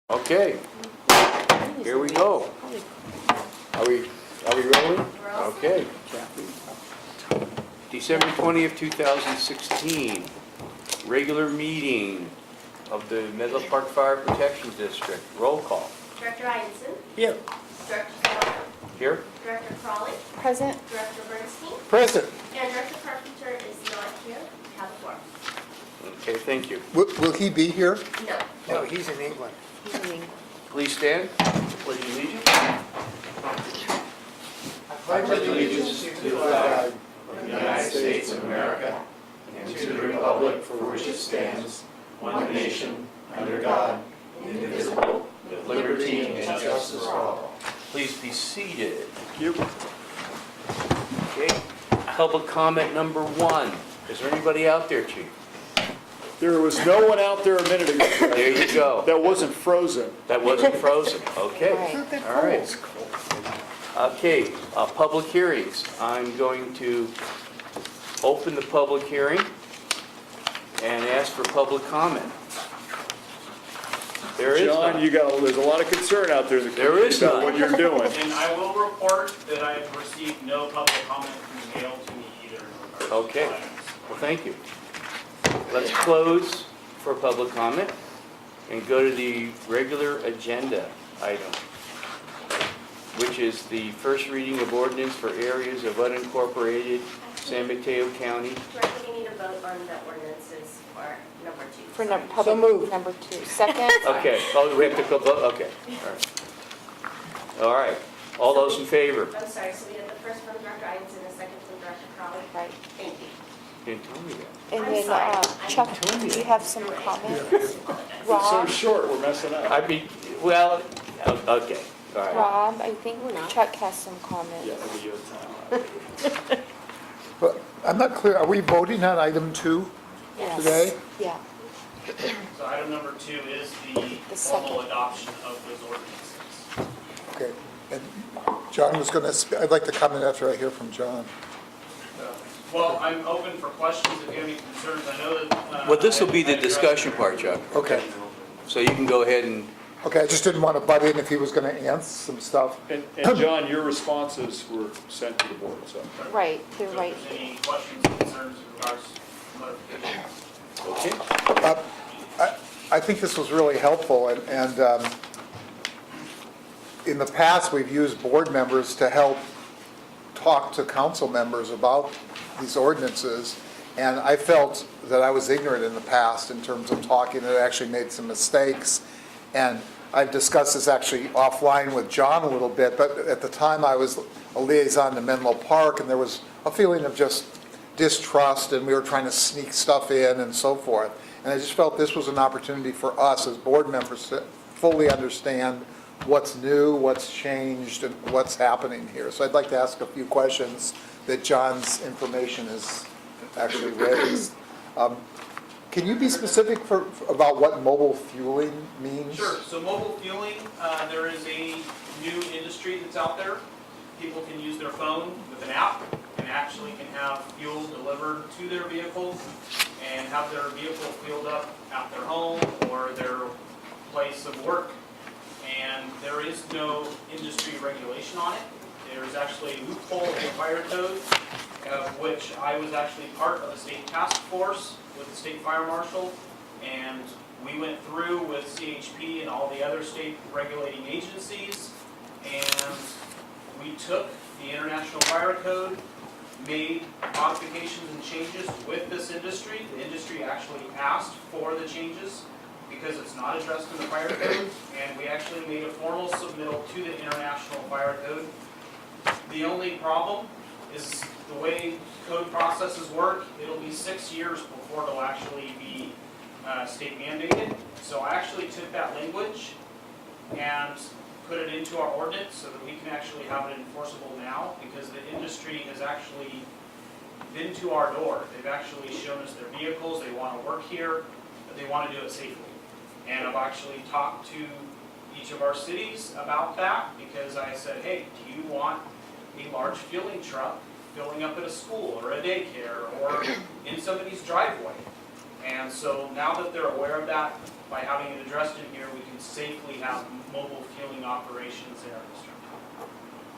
Okay, here we go. Are we rolling? Okay. December 20th, 2016, regular meeting of the Menlo Park Fire Protection District. Roll call. Director Ianson. Here. Director Stella. Here? Director Crawley. Present. Director Bernstein. Present. And Director Carpenter is not here. Have the floor. Okay, thank you. Will he be here? No. No, he's in England. Please stand. Pledge allegiance. I pledge allegiance to the flag of the United States of America and to the republic for which it stands, one nation, under God, indivisible, with liberty and justice for all. Please be seated. Thank you. Okay, public comment number 1. Is there anybody out there, Chief? There was no one out there a minute ago There you go. that wasn't frozen. That wasn't frozen. Okay. All right. Okay, public hearings. I'm going to open the public hearing and ask for public comment. There is John, none. there's a lot of concern out there in the There community is about none. what you're doing. And I will report that I have received no public comment from Gail to me either. in regards to Okay. items. Well, thank you. Let's close for public comment and go to the regular agenda item, which is the first reading of ordinance for areas of unincorporated San Mateo County. Director, we need a vote on the ordinances for number 2. For Sorry. public number 2. Second. Okay, oh, we have to go vote, okay, all right. All right, all those in favor? I'm sorry, so we have the first from Director Ianson and a second from Director Crawley. Right. Thank you. Didn't tell me that. And I'm then sorry. Chuck, do you have some comments? It's so Rob, short, we're messing up. I mean, well, okay, all right. Rob, I think Chuck has some comments. Yeah, maybe you have time. But I'm not clear, are we voting on item 2 Yes. today? Yeah. So item number 2 is the The formal second. adoption of those ordinances. Okay. And John was going to, I'd like to comment after I hear from John. Well, I'm open for questions if you have any concerns. I know that. Well, this will be I the addressed discussion it. part, Chuck, Okay. so you can go ahead and, Okay, I just didn't want to butt in if he was going to answer some stuff. And John, your responses were sent to the board, so. Right, they're So right. if there's any questions or concerns in regards to clarification. okay? I think this was really helpful, and in the past, we've used board members to help talk to council members about these ordinances, and I felt that I was ignorant in the past in terms of talking, and actually made some mistakes, and I've discussed this actually offline with John a little bit, but at the time I was a liaison to Menlo Park, and there was a feeling of just distrust, and we were trying to sneak stuff in and so forth. And I just felt this was an opportunity for us as board members to fully understand what's new, what's changed, and what's happening here. So I'd like to ask a few questions that John's information has actually raised. Can you be specific about what mobile fueling means? Sure, so mobile fueling, there is a new industry that's out there. People can use their phone with an app and actually can have fuel delivered to their vehicle and have their vehicle filled up at their home or their place of work. And there is no industry regulation on it. There's actually a loophole in the fire code, of which I was actually part of a state task force with the state fire marshal, and we went through with CHP and all the other state regulating agencies, and we took the International Fire Code, made modifications and changes with this industry. The industry actually asked for the changes because it's not addressed in the fire code, and we actually made a formal submittal to the International Fire Code. The only problem is the way code processes work. It'll be 6 years before it'll actually be state mandated. So I actually took that language and put it into our ordinance so that we can actually have it enforceable now, because the industry has actually been to our door. They've actually shown us their vehicles, they want to work here, but they want to do it safely. And I've actually talked to each of our cities about that, because I said, hey, do you want a large fueling truck filling up at a school or a daycare or in somebody's driveway? And so now that they're aware of that, by having it addressed in here, we can safely have mobile fueling operations in our district.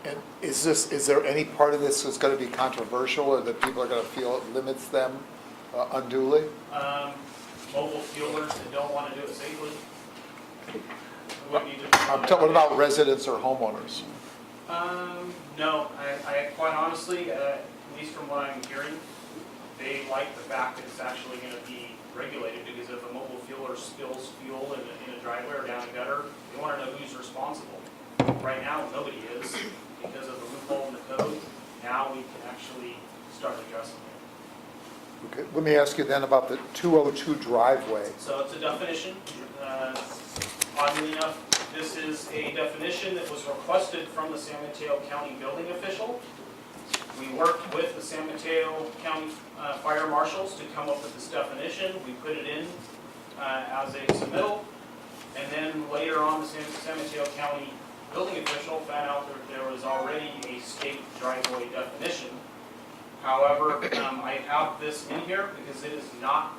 And is there any part of this that's going to be controversial or that people are going to feel it limits them unduly? Mobile fuelers that don't want to do it safely. Would need to. What about residents or homeowners? No, I quite honestly, at least from what I'm hearing, they like the fact that it's actually going to be regulated, because if a mobile fueler spills fuel in a driveway or down a gutter, they want to know who's responsible. Right now, nobody is, because of the loophole in the code. Now we can actually start addressing it. Okay, let me ask you then about the 202 driveway. So it's a definition. Oddly enough, this is a definition that was requested from the San Mateo County building official. We worked with the San Mateo County fire marshals to come up with this definition. We put it in as a submittal. And then later on, the San Mateo County building official found out that there was already a state driveway definition. However, I have this in here because it is not,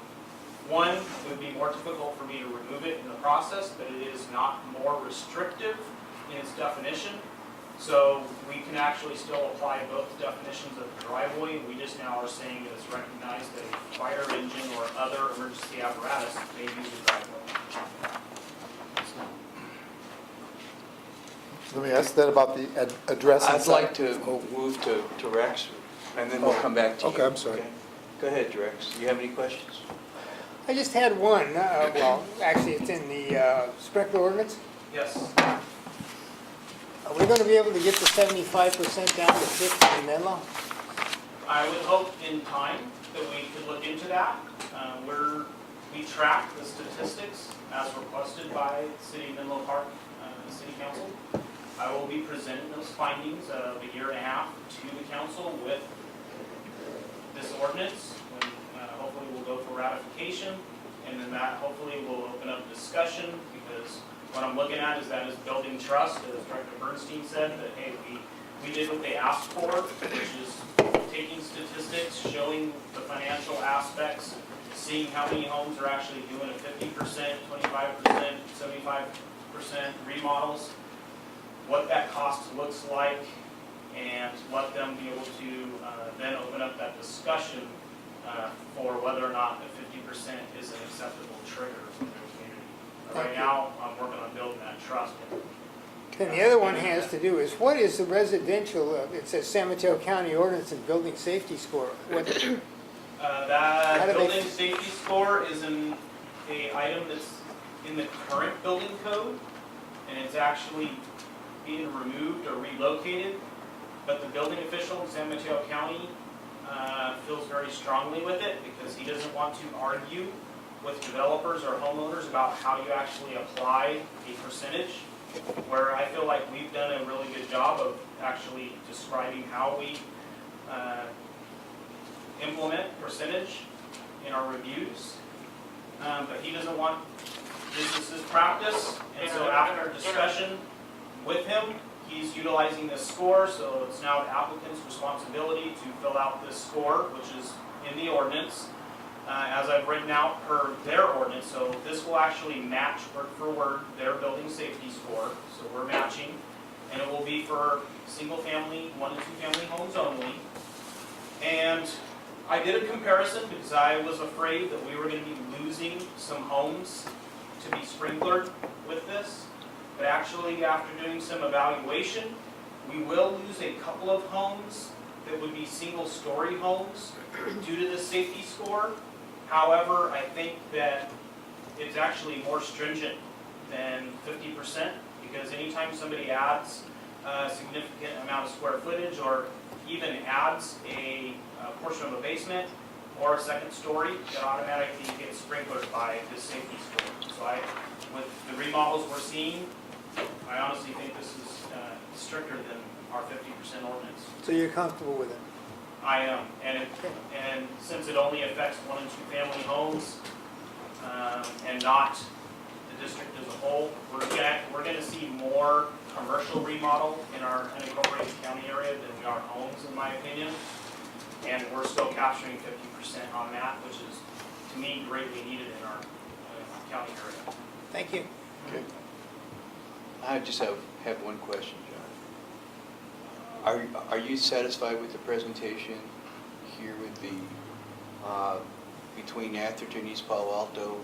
one, it would be more difficult for me to remove it in the process, but it is not more restrictive in its definition. So we can actually still apply both definitions of the driveway. We just now are saying that it's recognized that a fire engine or other emergency apparatus may use the driveway. Let me ask then about the address. I'd like to move to Rex, and then we'll come back to you. Okay, I'm sorry. Go ahead, Rex. Do you have any questions? I just had one, well, actually it's in the sprinkler ordinance. Yes. Are we gonna be able to get the 75% down to 50 in Menlo? I would hope in time that we could look into that. We track the statistics as requested by City of Menlo Park City Council. I will be presenting those findings of a year and a half to the council with this ordinance, when hopefully we'll go for ratification, and then that hopefully will open up discussion, because what I'm looking at is that is building trust, as Director Bernstein said, that hey, we did what they asked for, which is taking statistics, showing the financial aspects, seeing how many homes are actually doing a 50%, 25%, 75% remodels, what that cost looks like, and let them be able to then open up that discussion for whether or not the 50% is an acceptable trigger in their community. Right now, I'm working on building that trust. And the other one has to do is, what is the residential, it says San Mateo County ordinance and building safety score? What, How That do they- building safety score is an item that's in the current building code, and it's actually being removed or relocated. But the building official in San Mateo County feels very strongly with it, because he doesn't want to argue with developers or homeowners about how you actually apply a percentage, where I feel like we've done a really good job of actually describing how we implement percentage in our reviews. But he doesn't want, this is his practice, and so after our discussion with him, he's utilizing this score, so it's now the applicant's responsibility to fill out this score, which is in the ordinance, as I've written out per their ordinance. So this will actually match word for word their building safety score, so we're matching, and it will be for single family, 1 and 2 family homes only. And I did a comparison because I was afraid that we were going to be losing some homes to be sprinklered with this. But actually, after doing some evaluation, we will lose a couple of homes that would be single-story homes due to the safety score. However, I think that it's actually more stringent than 50%, because anytime somebody adds a significant amount of square footage, or even adds a portion of a basement or a second story, it automatically gets sprinkled by this safety score. So with the remodels we're seeing, I honestly think this is stricter than our 50% ordinance. so you're comfortable with it? I am, and since it only affects 1 and 2 family homes, and not the district as a whole, we're gonna see more commercial remodel in our unincorporated county area than we are homes, in my opinion. And we're still capturing 50% on that, which is, to me, greatly needed in our county area. Thank you. Okay. I just have one question, John. Are you satisfied with the presentation here with the, between Atherton, East Palo Alto,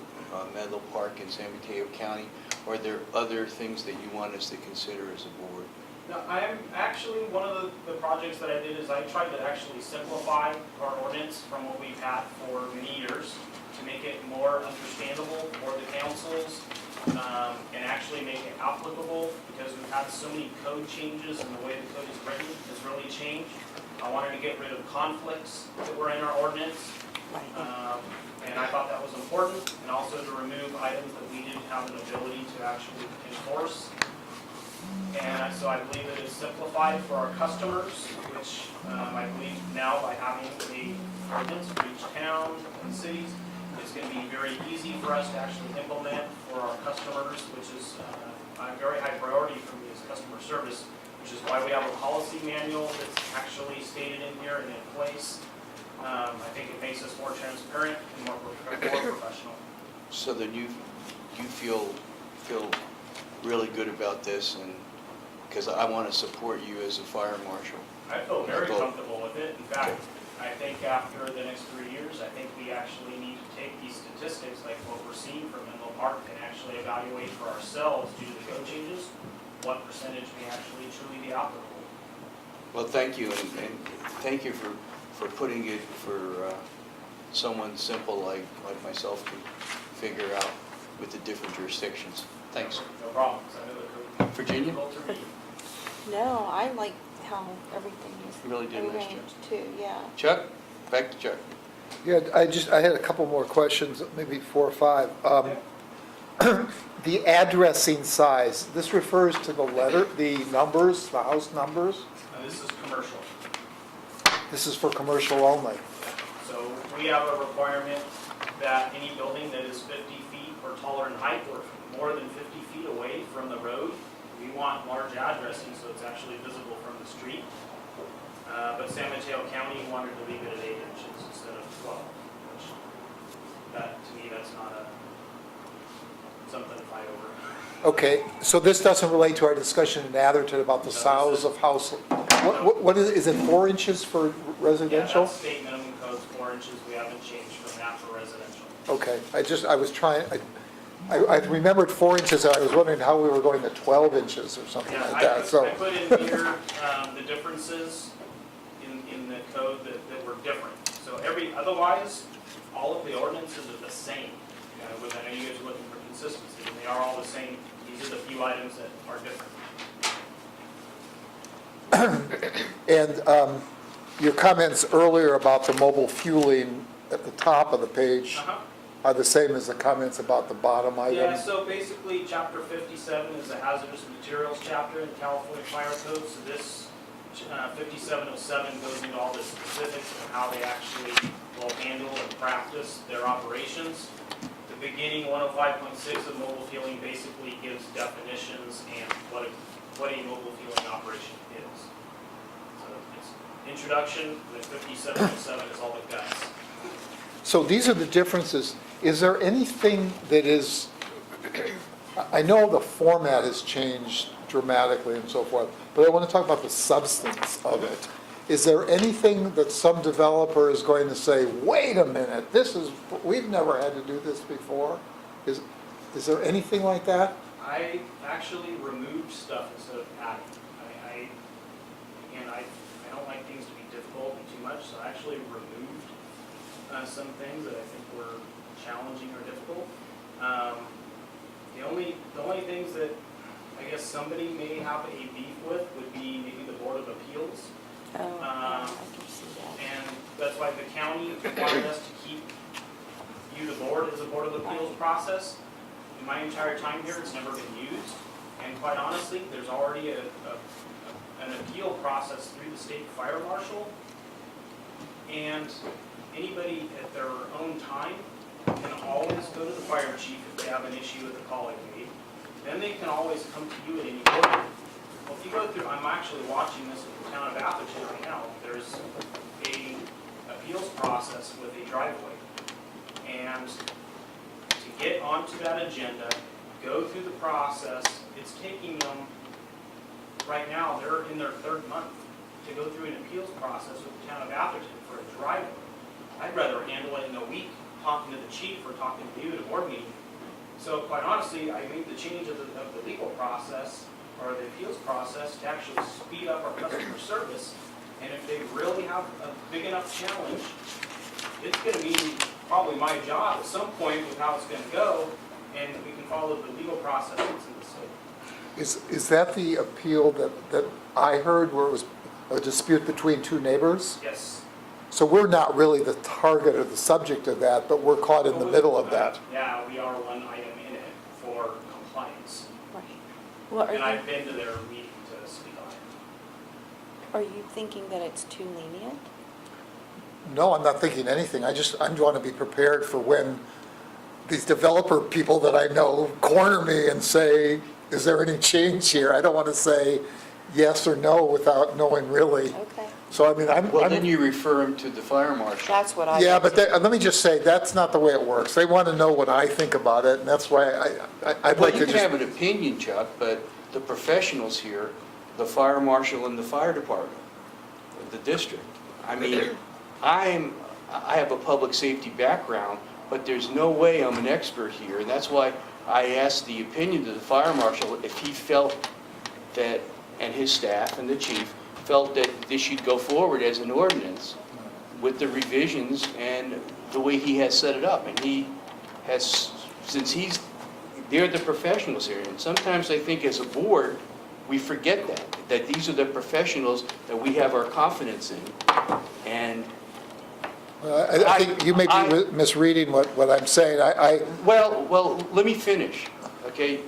Menlo Park, and San Mateo County? Or are there other things that you want us to consider as a board? Now, I am actually, one of the projects that I did is I tried to actually simplify our ordinance from what we've had for many years to make it more understandable for the councils, and actually make it applicable, because we've had so many code changes and the way the code is written has really changed. I wanted to get rid of conflicts that were in our ordinance, and I thought that was important, and also to remove items that we didn't have an ability to actually enforce. And so I believe it is simplified for our customers, which I believe now by having the ordinance for each town and cities, it's going to be very easy for us to actually implement for our customers, which is a very high priority for me as customer service, which is why we have a policy manual that's actually stated in here and in place. I think it makes us more transparent and more professional. So then you feel really good about this, and because I want to support you as a fire marshal. I feel very comfortable with it. In fact, I think after the next 3 years, I think we actually need to take these statistics, like what we're seeing from Menlo Park, and actually evaluate for ourselves due to the code changes, what percentage may actually truly be applicable. Well, thank you, and thank you for putting it for someone simple like myself to figure out with the different jurisdictions. Thanks. No problem, 'cause I know the code. Virginia? Difficult to read. No, I like how everything is You really did a nice job. arranged too, yeah. Chuck? Back to Chuck. Yeah, I had a couple more questions, maybe 4 or 5. The addressing size, this refers to the numbers, the house numbers? This is commercial. This is for commercial only? So we have a requirement that any building that is 50 feet or taller in height or more than 50 feet away from the road, we want large addressing so it's actually visible from the street. But San Mateo County wanted to leave it at 8 inches instead of 12, which to me, that's not something to fight over. Okay, so this doesn't relate to our discussion in Atherton about the size of house. What is it, 4 inches for residential? Yeah, that's state minimum code's 4 inches. We haven't changed from that for residential. Okay, I remembered 4 inches, and I was wondering how we were going to 12 inches or something Yeah, like that, so. I put in here the differences in the code that were different. So otherwise, all of the ordinances are the same. I know you guys are looking for consistency, and they are all the same. These are the few items that are different. And your comments earlier about the mobile fueling at the top of the page are the same as the comments about the bottom item? Yeah, so basically, Chapter 57 is the hazardous materials chapter in the California Fire Code. So this 5707 goes into all the specifics of how they actually will handle and practice their operations. The beginning 105.6 of mobile fueling basically gives definitions and what a mobile fueling operation is. So it's introduction, then 5707 is all the guts. So these are the differences. Is there anything that is, I know the format has changed dramatically and so forth, but I want to talk about the substance of it. Is there anything that some developer is going to say, wait a minute, we've never had to do this before? Is there anything like that? I actually removed stuff instead of adding. I don't like things to be difficult and too much, so I actually removed some things that I think were challenging or difficult. The only things that I guess somebody may have a beef with would be maybe the Board of Appeals. Oh, yeah, I can see that. And that's why the county wanted us to keep the board as a Board of Appeals process. In my entire time here, it's never been used. And quite honestly, there's already an appeal process through the state fire marshal. And anybody at their own time can always go to the fire chief if they have an issue with a call they made. Then they can always come to you at any point. Well, if you go through, I'm actually watching this in the town of Atherton right now. There's a appeals process with a driveway. And to get onto that agenda, go through the process. It's taking them, right now, they're in their third month, to go through an appeals process with the town of Atherton for a driveway. I'd rather handle it in a week, talking to the chief or talking to you at a board meeting. So quite honestly, I made the change of the legal process, or the appeals process, to actually speed up our customer service. And if they really have a big enough challenge, it's gonna be probably my job at some point with how it's gonna go, and we can follow the legal process that's in the state. Is that the appeal that I heard where it was a dispute between two neighbors? Yes. So we're not really the target or the subject of that, but we're caught in the middle of that. Yeah, we are one item in it for compliance. Right. Well, And I've been to their meeting to speak on it. are you thinking that it's too lenient? No, I'm not thinking anything. I want to be prepared for when these developer people that I know corner me and say, is there any change here? I don't want to say yes or no without knowing really. Okay, So I mean, Well, then you refer them to the fire marshal. that's what I. Yeah, but let me just say, that's not the way it works. They want to know what I think about it, and that's why I'd Well, like you to can have just, an opinion, Chuck, but the professionals here, the fire marshal and the fire department, the district, I mean, I have a public safety background, but there's no way I'm an expert here, and that's why I asked the opinion of the fire marshal if he felt that, and his staff and the chief, felt that this should go forward as an ordinance with the revisions and the way he has set it up. And he has, since they're the professionals here, and sometimes I think as a board, we forget that these are the professionals that we have our confidence in. And I think you may be misreading what I'm saying. Well, let me finish, okay?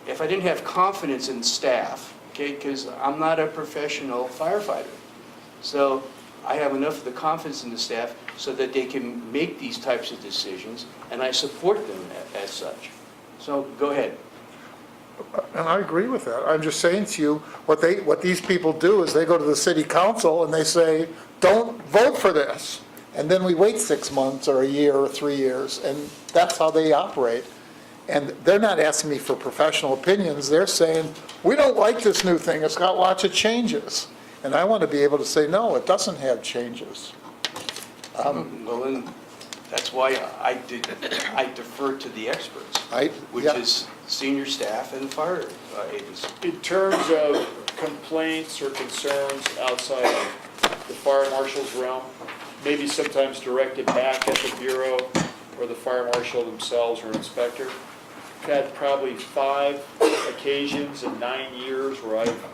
If I didn't have confidence in staff, okay, because I'm not a professional firefighter. So I have enough of the confidence in the staff so that they can make these types of decisions, and I support them as such. So go ahead. And I agree with that. I'm just saying to you, what these people do is they go to the city council and they say, don't vote for this. And then we wait 6 months or a year or 3 years, and that's how they operate. And they're not asking me for professional opinions. They're saying, we don't like this new thing. It's got lots of changes. And I want to be able to say, no, it doesn't have changes. Well, then, that's why I defer to the experts, which yeah. is senior staff and fire agency. In terms of complaints or concerns outside of the fire marshal's realm, maybe sometimes directed back at the bureau or the fire marshal themselves or inspector. I've had probably 5 occasions in 9 years where I've,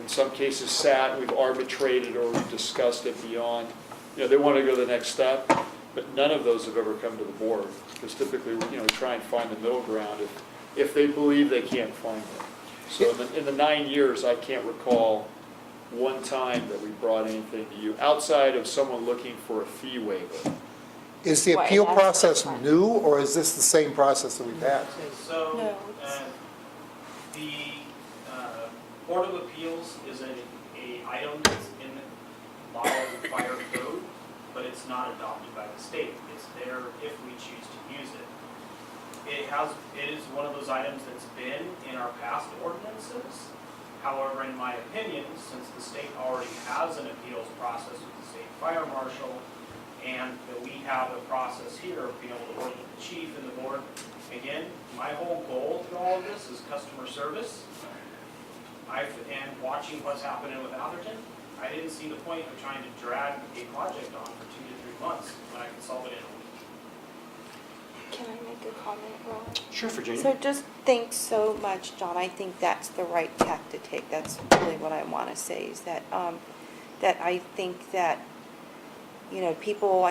in some cases, sat, we've arbitrated or we've discussed it beyond. You know, they want to go the next step, but none of those have ever come to the board. Because typically, you know, we try and find the middle ground if they believe they can't find it. So in the 9 years, I can't recall one time that we brought anything to you, outside of someone looking for a fee waiver. Is the Right, appeal that's process different. new, or is this the same process that we've had? So, No, it's- the Board of Appeals is a item that's in the model fire code, but it's not adopted by the state. It's there if we choose to use it. It is one of those items that's been in our past ordinances. However, in my opinion, since the state already has an appeals process with the state fire marshal, and that we have a process here of being able to work with the chief and the board, again, my whole goal through all of this is customer service. And watching what's happening with Atherton, I didn't see the point of trying to drag a project on for 2 to 3 months when I can solve it in a week. Can I make a comment, Ron? Sure, Virginia. So just thanks so much, John. I think that's the right tack to take. That's really what I want to say, is that, that I think that, you know, people,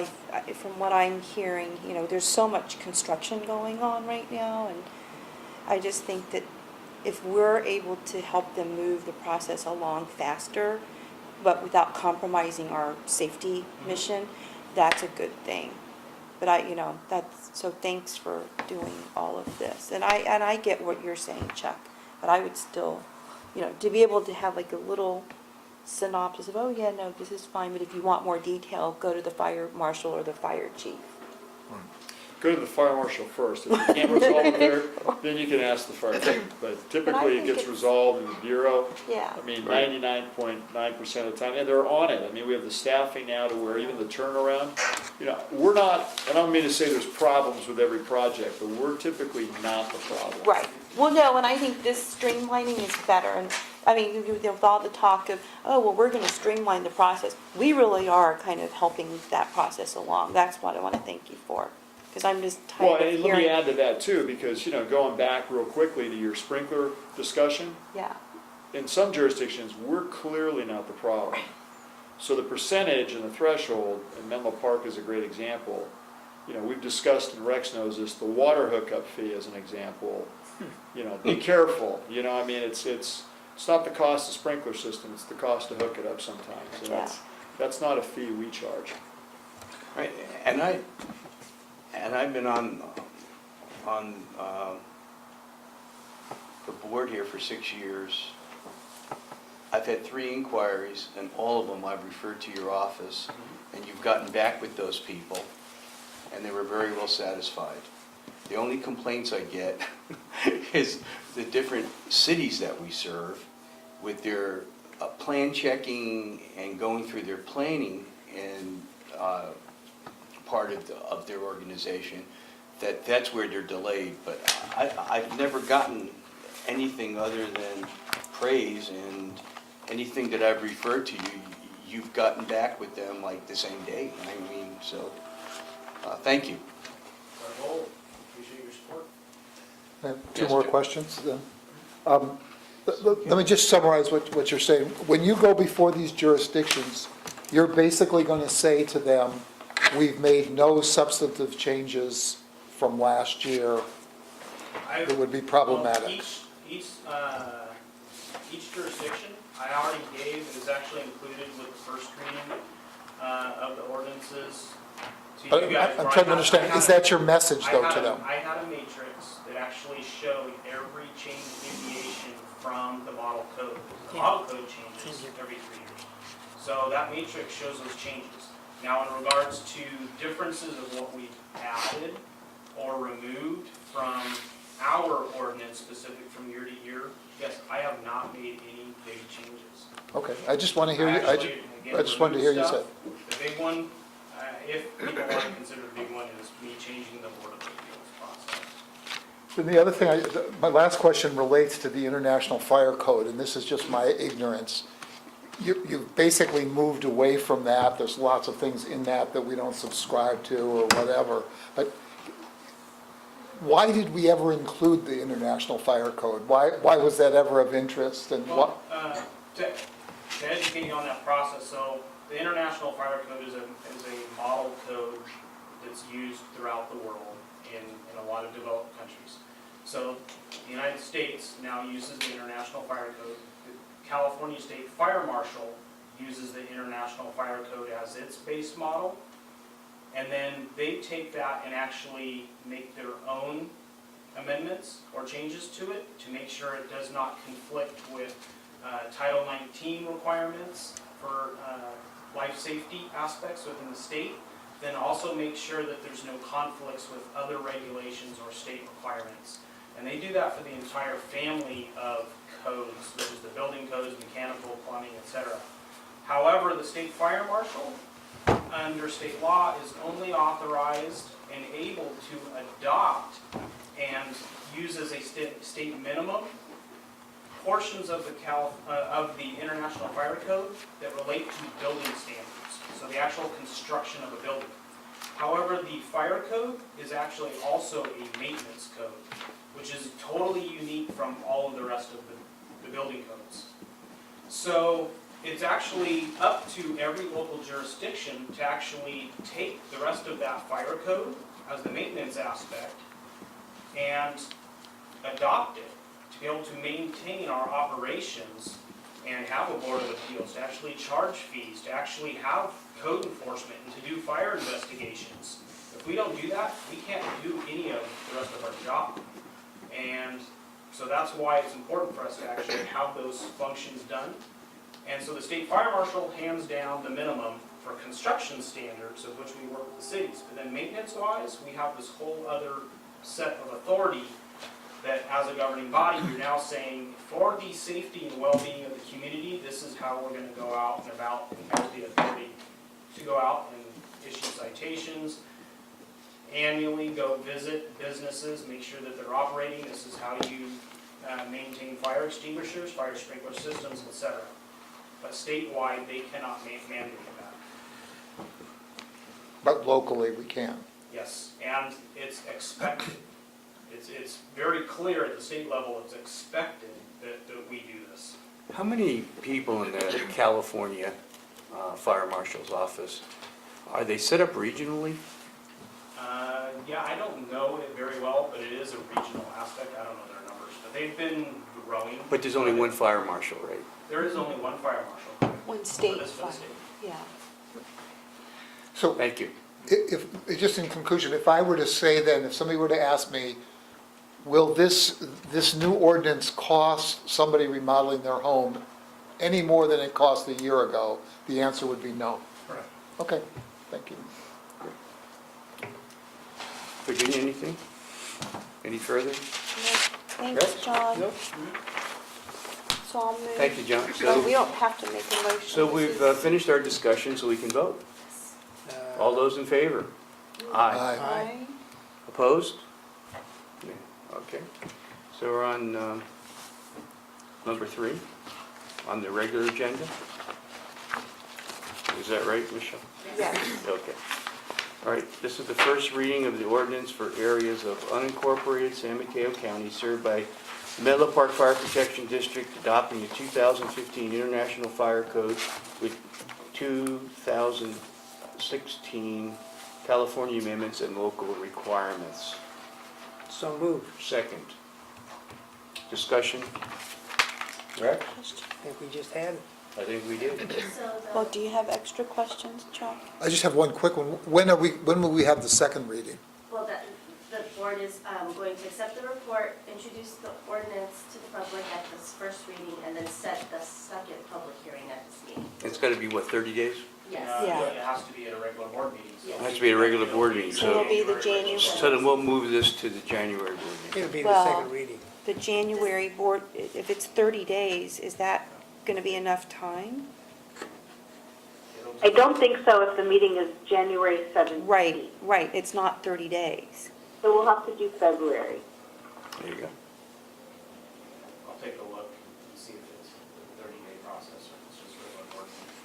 from what I'm hearing, you know, there's so much construction going on right now, and I just think that if we're able to help them move the process along faster, but without compromising our safety mission, that's a good thing. But so thanks for doing all of this. And I get what you're saying, Chuck, but I would still, you know, to be able to have like a little synopsis of, oh yeah, no, this is fine, but if you want more detail, go to the fire marshal or the fire chief. go to the fire marshal first. If you can't resolve it there, then you can ask the fire chief. But typically, it think gets it's- resolved in the bureau. Yeah. I mean, Right. 99.9% of the time, and they're on it. I mean, we have the staffing now to where even the turnaround, we're not, I don't mean to say there's problems with every project, but we're typically not the problem. Right. Well, no, and I think this streamlining is better. And I mean, with all the talk of, oh, well, we're going to streamline the process. We really are kind of helping that process along. That's what I want to thank you for. Because I'm just Well, tired of and let me hearing. add to that too, because, going back real quickly to your sprinkler discussion, Yeah, in some jurisdictions, we're clearly not the problem. So the percentage and the threshold, and Menlo Park is a great example, we've discussed, and Rex knows this, the water hookup fee as an example. Be careful, I mean, it's not the cost of sprinkler system, it's the cost to hook it up sometimes. And Yeah. that's not a fee we charge. Right, and I've been on the board here for 6 years. I've had 3 inquiries, and all of them I've referred to your office, and you've gotten back with those people, and they were very well satisfied. The only complaints I get is the different cities that we serve with their plan checking and going through their planning and part of their organization, that's where they're delayed. But I've never gotten anything other than praise, and anything that I've referred to you, you've gotten back with them like the same day. I mean, so, thank you. Our goal, appreciate your support. I have Two Yes, more Joe. questions then. Let me just summarize what you're saying. When you go before these jurisdictions, you're basically going to say to them, we've made no substantive changes from last year that would be problematic. Each jurisdiction, I already gave, it is actually included with the first reading of the ordinances to you But guys. I'm Brian. trying to understand, is that your message though to them? I had a matrix that actually showed every change deviation from the model code. The model code changes every 3 years. So that matrix shows those changes. Now, in regards to differences of what we added or removed from our ordinance specific from year to year, yes, I have not made any big changes. Okay, I just want to hear you, Actually, again, I just wanted to hear you say. removed stuff. The big one, if people want to consider the big one, is me changing the Board of Appeals process. And the other thing, my last question relates to the International Fire Code, and this is just my ignorance. You've basically moved away from that. There's lots of things in that we don't subscribe to or whatever. But why did we ever include the International Fire Code? Why was that ever of interest, and what? Well, to educate you on that process, so the International Fire Code is a model code that's used throughout the world in a lot of developed countries. So the United States now uses the International Fire Code. The California State Fire Marshal uses the International Fire Code as its base model. And then they take that and actually make their own amendments or changes to it to make sure it does not conflict with Title 19 requirements for life safety aspects within the state. Then also make sure that there's no conflicts with other regulations or state requirements. And they do that for the entire family of codes, such as the building codes, mechanical, plumbing, etc. However, the state fire marshal, under state law, is only authorized and able to adopt and use as a state minimum portions of the International Fire Code that relate to building standards, so the actual construction of a building. However, the fire code is actually also a maintenance code, which is totally unique from all of the rest of the building codes. So it's actually up to every local jurisdiction to actually take the rest of that fire code as the maintenance aspect and adopt it to be able to maintain our operations and have a Board of Appeals, to actually charge fees, to actually have code enforcement, and to do fire investigations. If we don't do that, we can't do any of the rest of our job. And so that's why it's important for us to actually have those functions done. And so the state fire marshal hands down the minimum for construction standards of which we work with the cities. But then maintenance-wise, we have this whole other set of authority that as a governing body, you're now saying, for the safety and well-being of the community, this is how we're gonna go out and about and have the authority to go out and issue citations, annually go visit businesses, make sure that they're operating. This is how you maintain fire extinguishers, fire sprinkler systems, etc. But statewide, they cannot mandate that. But locally, we can. Yes, and it's expected. It's very clear at the state level, it's expected that we do this. How many people in the California Fire Marshal's office, are they set up regionally? Yeah, I don't know it very well, but it is a regional aspect. I don't know their numbers, but they've been growing. But there's only one fire marshal, right? There is only one fire marshal. One for state this- for the fire, state. yeah. So Thank you. if, just in conclusion, if I were to say then, if somebody were to ask me, will this new ordinance cost somebody remodeling their home any more than it cost a year ago? The answer would be no. Correct. Okay, thank you. Virginia, anything? Any further? Thanks, Okay. John. Nope. So I'll move. Thank you, John. No, we So, don't have to make a motion. so we've finished our discussion, so we can vote. All those in favor? Aye. Aye. Aye. Opposed? Yeah, okay. So we're on number 3, on the regular agenda. Is that right, Michelle? Yes. Okay. All right, this is the first reading of the ordinance for areas of unincorporated San Mateo County served by Menlo Park Fire Protection District, adopting the 2015 International Fire Code with 2016 California amendments and local requirements. So moved. Second. Discussion? Rex? I think we just had it. I think we did. So Well, do you have extra questions, John? I just have one quick one. When will we have the second reading? the board is going to accept the report, introduce the ordinance to the public at this first reading, and then set the second public hearing at this meeting. It's got to be, what, 30 days? Yes. Yeah. It has to be at a regular board meeting. so- Yes. It has to be a regular board meeting, So it'll be the January. So then we'll move this to the January board meeting. It'll be the Well- second reading. The January board, if it's 30 days, is that going to be enough time? I don't think so if the meeting is January 17th. Right, it's not 30 days. So we'll have to do February. There you go. I'll take a look and see if it's a 30-day process or if it's just regular board meeting.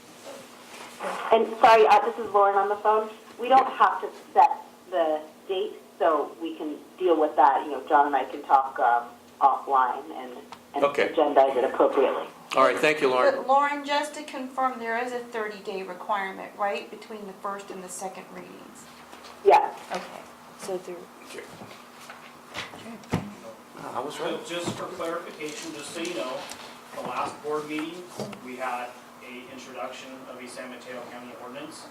And sorry, this is Lauren on the phone. We don't have to set the date, so we can deal with that. You know, John and I can talk offline and Okay. agendize it appropriately. All right, thank you, Lauren. But Lauren, just to confirm, there is a 30-day requirement, right, between the first and the second readings? Yes. Okay, so there, I was right. So just for clarification, just so you know, the last board meeting, we had a introduction of a San Mateo County ordinance.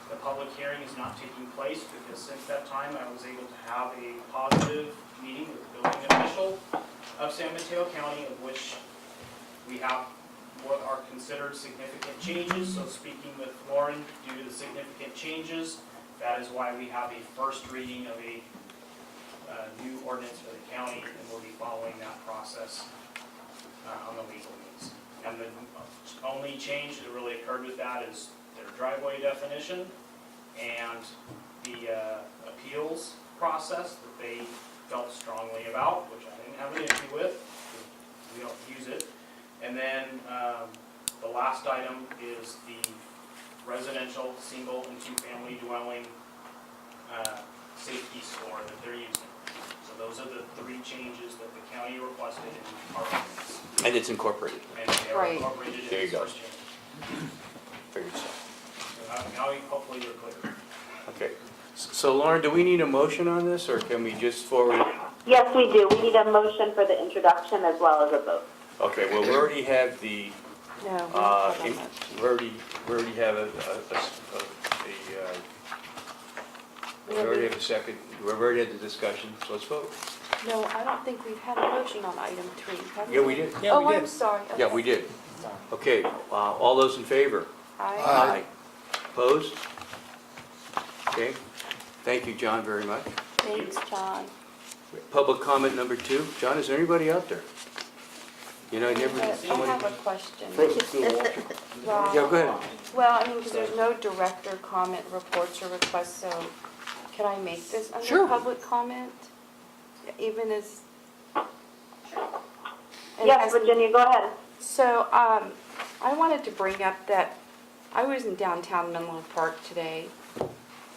The public hearing is not taking place because since that time, I was able to have a positive meeting with the building official of San Mateo County, of which we have what are considered significant changes. So speaking with Lauren, due to the significant changes, that is why we have a first reading of a new ordinance for the county, and we'll be following that process on the legal means. And the only change that really occurred with that is their driveway definition and the appeals process that they felt strongly about, which I didn't have an issue with, because we don't use it. And then the last item is the residential, single and two-family dwelling safety score that they're using. So those are the 3 changes that the county requested in our ordinance. And it's incorporated. And they are Right. incorporated There in you this go. first change. Figured so. So now hopefully you're clear. Okay. So Lauren, do we need a motion on this, or can we just forward it? Yes, we do. We need a motion for the introduction as well as a vote. Okay, well, we already have the, no, we don't uh, have that. we already have we already have a second, we already had the discussion, so let's vote. No, I don't think we've had a motion on item 3, have we? Yeah, we did. Yeah, Oh, we I'm did. sorry. Yeah, Okay. we did. Okay, all those in favor? Aye. Opposed? Okay, thank you, John, very much. Thanks, John. Public comment number 2. John, is there anybody out there? You know, I never, I have somebody, a question. Frozen still watching. Rob. yeah, go ahead. Well, I mean, because there's no director comment reports or requests, so can I make this under Sure. public comment? Even as. And Yes, as- Virginia, go ahead. So, I wanted to bring up that I was in downtown Menlo Park today,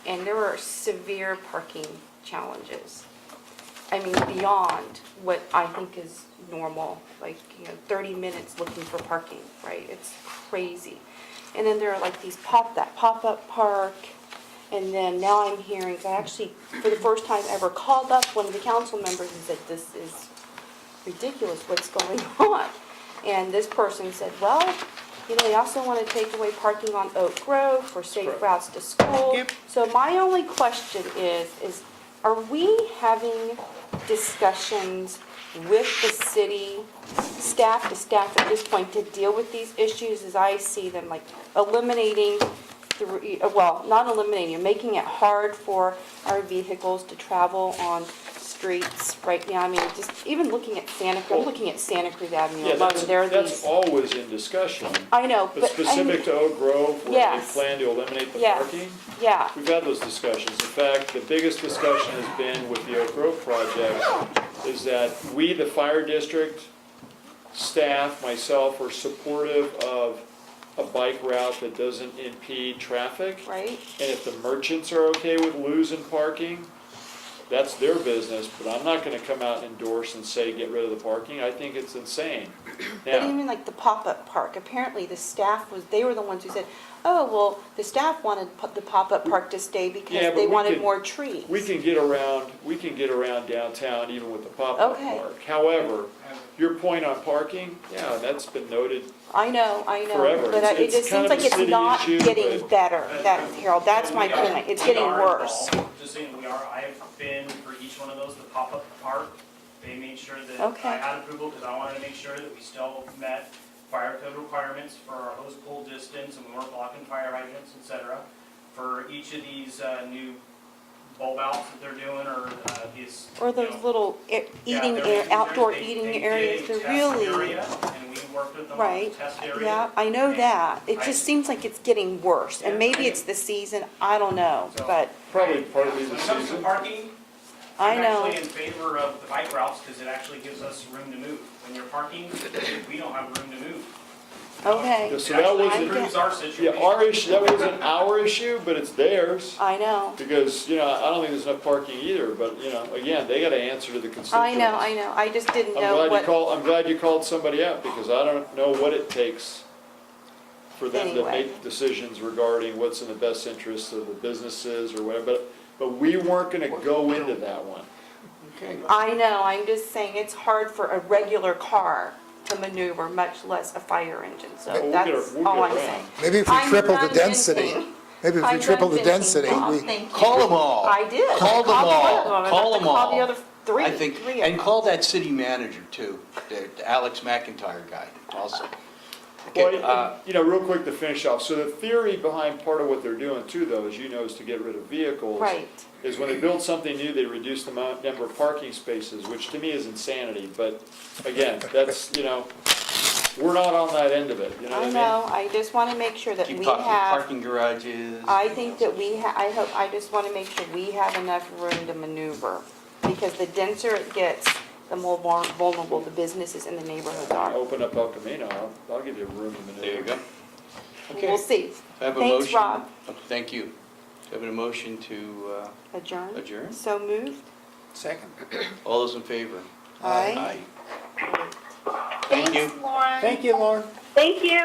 and there were severe parking challenges. I mean, beyond what I think is normal, like, 30 minutes looking for parking, right? It's crazy. And then there are like these pop-up park, and then now I'm hearing, I actually, for the first time ever, called up one of the council members and said, this is ridiculous, what's going on? And this person said, well, they also want to take away parking on Oak Grove for safe Correct. routes to school. Yep. So my only question is, are we having discussions with the city staff at this point to deal with these issues as I see them, like eliminating, not eliminating, making it hard for our vehicles to travel on streets right now? I mean, just even looking at Santa Cruz Avenue Yeah, alone, there are that's these. always in discussion, I know, but but. specific to Oak Grove, where Yes. they plan to eliminate the Yes. parking, Yeah, we've had those discussions. In fact, the biggest discussion has been with the Oak Grove project, is that we, the fire district, staff, myself, are supportive of a bike route that doesn't impede traffic. right? And if the merchants are okay with losing parking, that's their business, but I'm not gonna come out and endorse and say, get rid of the parking. I think it's insane. But Now, even like the pop-up park, apparently the staff they were the ones who said, oh, well, the staff wanted the pop-up park to stay Yeah, because but they we wanted could- more trees. we can get around downtown even with the pop-up Okay. park. However, your point on parking, yeah, that's been noted. I know, Forever. but It's it just kind seems of like a it's city not issue, getting but- better, Harold, that's my We are- point, it's we getting are worse. involved. Just saying, I have been for each one of those, the pop-up park. They made sure that Okay. I had approval, because I wanted to make sure that we still met fire code requirements for our hose pull distance, and we weren't blocking fire hydrants, et cetera. For each of these new bulb outs that they're doing, or these. Or those little eating, they're making sure outdoor they eating did areas, a they're test really, area, and we worked with them on the right, test area. yeah, I know and that, it I- just seems like it's getting worse, and Yeah, maybe I it's the season, I don't know, So- but, Probably partly the When it comes to season. parking, I I'm know. actually in favor of the bike routes, because it actually gives us room to move. When you're parking, we don't have room to move. Okay, Yeah, It so that actually wasn't, improves our yeah, situation. our issue, that wasn't our issue, but it's theirs. I know. Because, I don't think there's enough parking either, but, again, they gotta answer to the constituents. I know, I just didn't know what. I'm glad you called somebody out, because I don't know what it takes for them to Anyway. make decisions regarding what's in the best interest of the businesses or whatever, but we weren't gonna go into that one. I know, I'm just saying it's hard for a regular car to maneuver, much less a fire engine, so We'll that's get all I'm around. saying. Maybe if we I'm triple the done density, venting. maybe if we I'm triple done the venting. density, Bob, we, thank you. Call them all. I did. Call them I called all. one of them. I Call have to them call the all. other three. I think, three of and them. call that city manager too, the Alex McIntyre guy also. Well, Okay, real quick to finish off, so the theory behind part of what they're doing too, though, as you know, is to get rid of vehicles. Right. Is when they build something new, they reduce the number of parking spaces, which to me is insanity, but again, that's, we're not on that end of it, you know what I I mean? know, I just want to make sure that keep we talking have, parking garages. I think that I just want to make sure we have enough room to maneuver. Because the denser it gets, the more vulnerable the businesses in the neighborhoods are. Open up El Camino, I'll give you room to maneuver. There you go. Okay. We'll see. I have a Thanks, motion. Rob. Thank you. I have a motion to Adjourn? adjourn. So moved? Second. All those in favor? Aye. Thank you. Thanks, Lauren. Thank you, Lauren. Thank you.